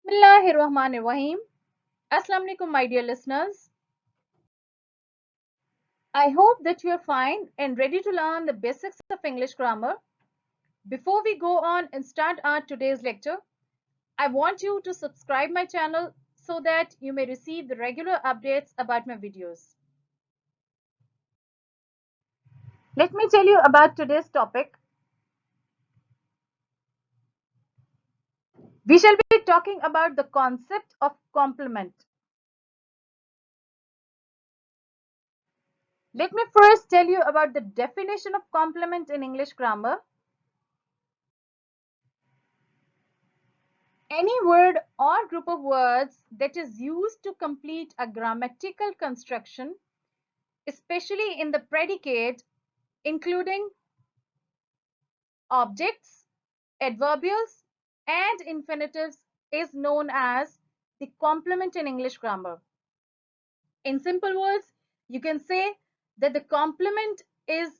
Bismillahirrahmanirrahim. Assalamu alaikum, my dear listeners. I hope that you are fine and ready to learn the basics of English grammar. Before we go on and start our today's lecture, I want you to subscribe my channel so that you may receive the regular updates about my videos. Let me tell you about today's topic. We shall be talking about the concept of complement. Let me first tell you about the definition of complement in English grammar. Any word or group of words that is used to complete a grammatical construction, especially in the predicate, including objects, adverbials, and infinitives, is known as the complement in English grammar. In simple words, you can say that the complement is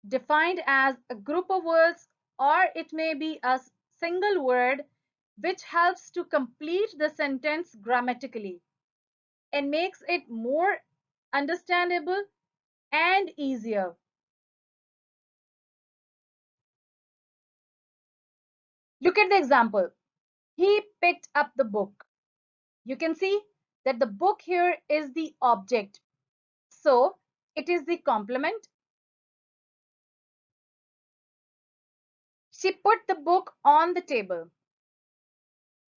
defined as a group of words, or it may be a single word which helps to complete the sentence grammatically and makes it more understandable and easier. Look at the example. He picked up the book. You can see that the book here is the object. So it is the complement. She put the book on the table.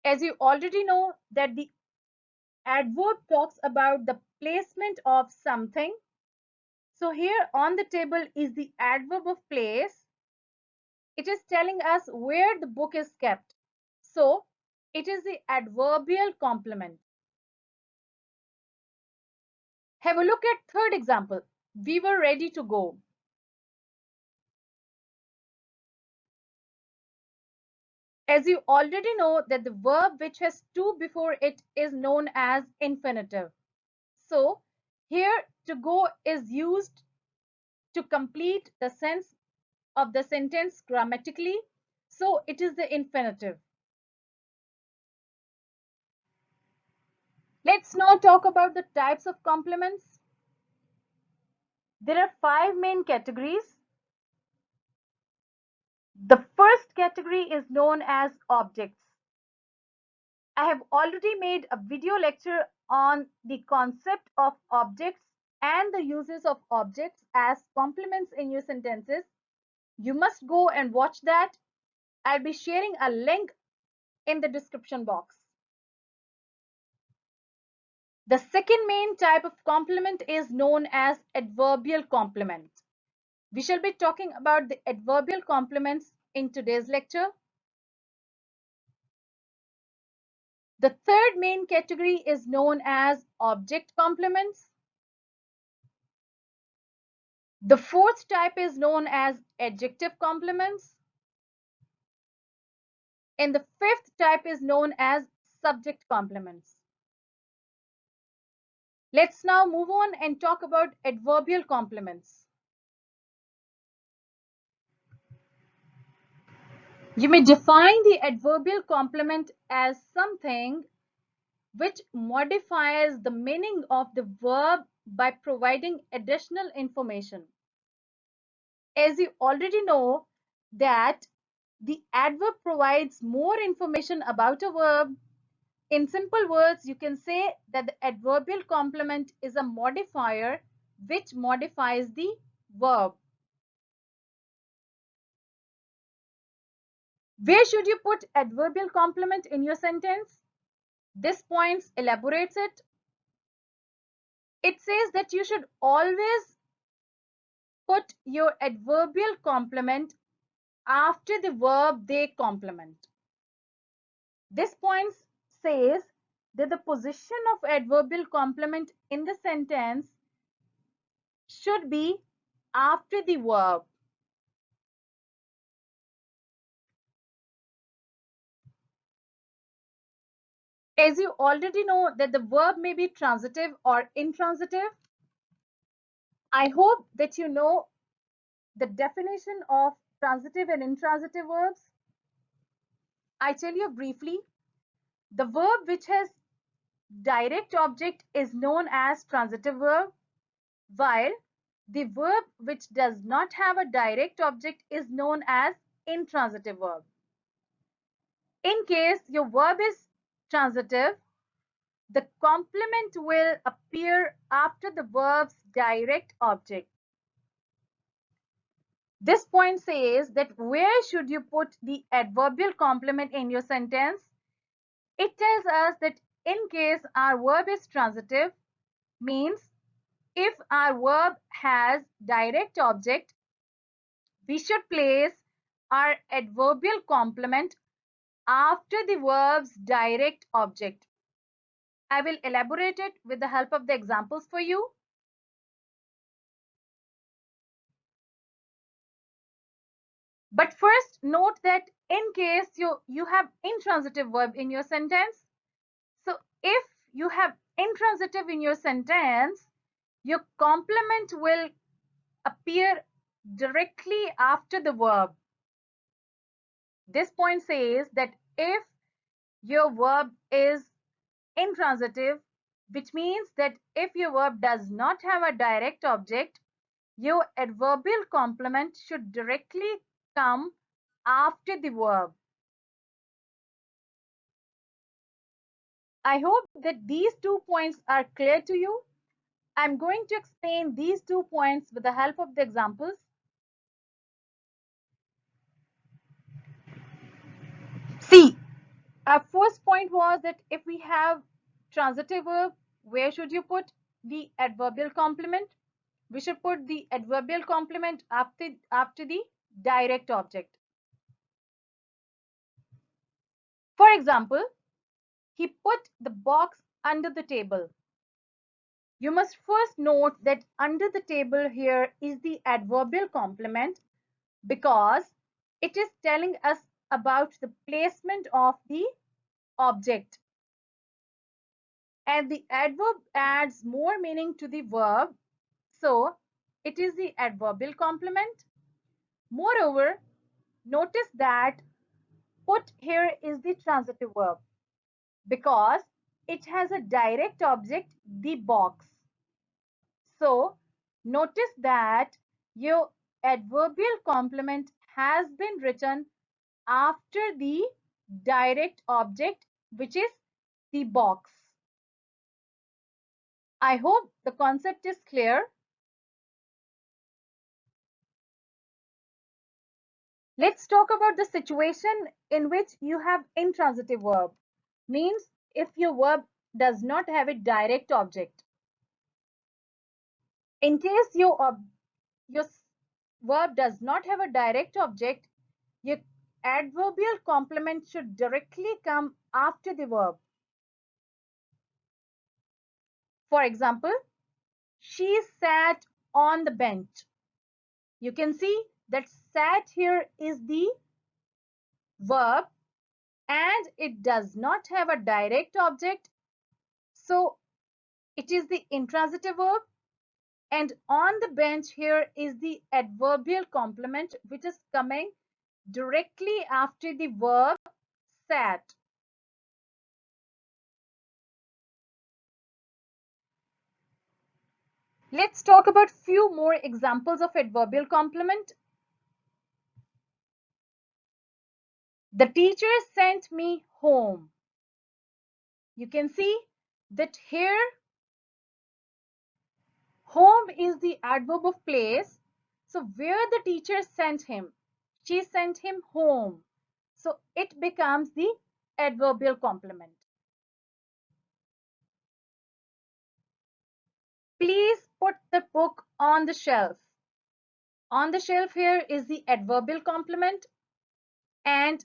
As you already know that the adverb talks about the placement of something. So here on the table is the adverb of place. It is telling us where the book is kept. So it is the adverbial complement. Have a look at third example. We were ready to go. As you already know that the verb which has to before it is known as infinitive. So here to go is used to complete the sense of the sentence grammatically. So it is the infinitive. Let's now talk about the types of complements. There are 5 main categories. The first category is known as objects. I have already made a video lecture on the concept of objects and the uses of objects as complements in your sentences. You must go and watch that. I'll be sharing a link in the description box. The second main type of complement is known as adverbial complement. We shall be talking about the adverbial complements in today's lecture. The third main category is known as object complements. The fourth type is known as adjective complements. And the fifth type is known as subject complements. Let's now move on and talk about adverbial complements. You may define the adverbial complement as something which modifies the meaning of the verb by providing additional information. As you already know that the adverb provides more information about a verb. In simple words, you can say that the adverbial complement is a modifier which modifies the verb. Where should you put adverbial complement in your sentence? This point elaborates it. It says that you should always put your adverbial complement after the verb they complement. This point says that the position of adverbial complement in the sentence should be after the verb. As you already know that the verb may be transitive or intransitive, I hope that you know the definition of transitive and intransitive verbs. I tell you briefly, The verb which has direct object is known as transitive verb, while the verb which does not have a direct object is known as intransitive verb. In case your verb is transitive, the complement will appear after the verb's direct object. This point says that where should you put the adverbial complement in your sentence? It tells us that in case our verb is transitive, means if our verb has direct object, we should place our adverbial complement after the verb's direct object. I will elaborate it with the help of the examples for you. But first note that in case you have intransitive verb in your sentence, so if you have intransitive in your sentence, your complement will appear directly after the verb. This point says that if your verb is intransitive, which means that if your verb does not have a direct object, your adverbial complement should directly come after the verb. I hope that these 2 points are clear to you. I'm going to explain these 2 points with the help of the examples. See, our first point was that if we have transitive verb, where should you put the adverbial complement? We should put the adverbial complement after the direct object. For example, he put the box under the table. You must first note that under the table here is the adverbial complement because it is telling us about the placement of the object. And the adverb adds more meaning to the verb, so it is the adverbial complement. Moreover, notice that put here is the transitive verb because it has a direct object, the box. So notice that your adverbial complement has been written after the direct object, which is the box. I hope the concept is clear. Let's talk about the situation in which you have intransitive verb. Means if your verb does not have a direct object. In case your verb does not have a direct object, your adverbial complement should directly come after the verb. For example, she sat on the bench. You can see that sat here is the verb and it does not have a direct object. So it is the intransitive verb, and on the bench here is the adverbial complement which is coming directly after the verb sat. Let's talk about few more examples of adverbial complement. The teacher sent me home. You can see that here home is the adverb of place. So where the teacher sent him, she sent him home. So it becomes the adverbial complement. Please put the book on the shelf. On the shelf here is the adverbial complement and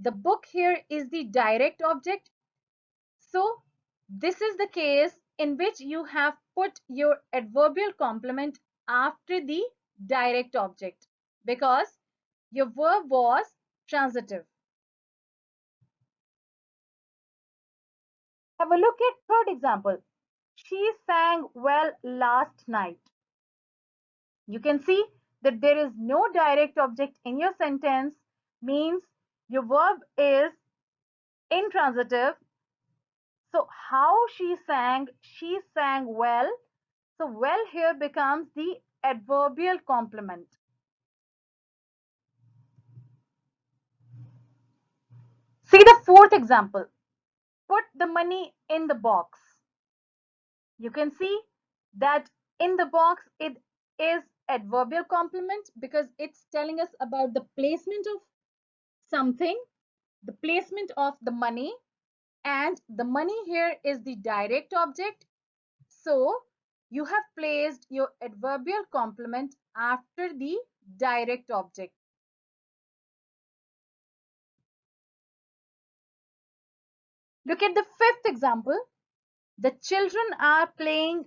the book here is the direct object. So this is the case in which you have put your adverbial complement after the direct object because your verb was transitive. Have a look at third example. She sang well last night. You can see that there is no direct object in your sentence, means your verb is intransitive. So how she sang well. So well here becomes the adverbial complement. See the fourth example. Put the money in the box. You can see that in the box it is adverbial complement because it's telling us about the placement of something, the placement of the money, and the money here is the direct object. So you have placed your adverbial complement after the direct object. Look at the fifth example. The children are playing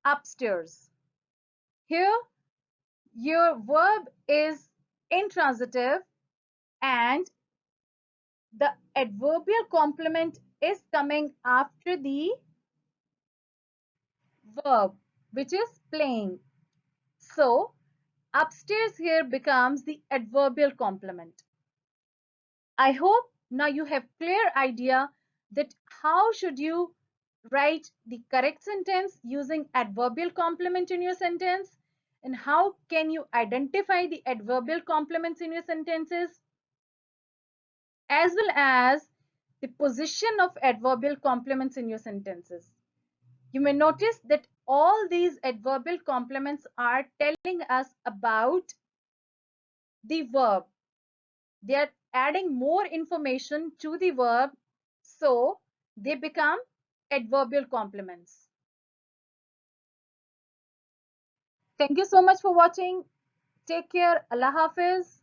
upstairs. Here your verb is intransitive and the adverbial complement is coming after the verb, which is playing. So upstairs here becomes the adverbial complement. I hope now you have clear idea that how should you write the correct sentence using adverbial complement in your sentence, and how can you identify the adverbial complements in your sentences, as well as the position of adverbial complements in your sentences. You may notice that all these adverbial complements are telling us about the verb. They are adding more information to the verb, so they become adverbial complements. Thank you so much for watching. Take care. Allah Hafiz.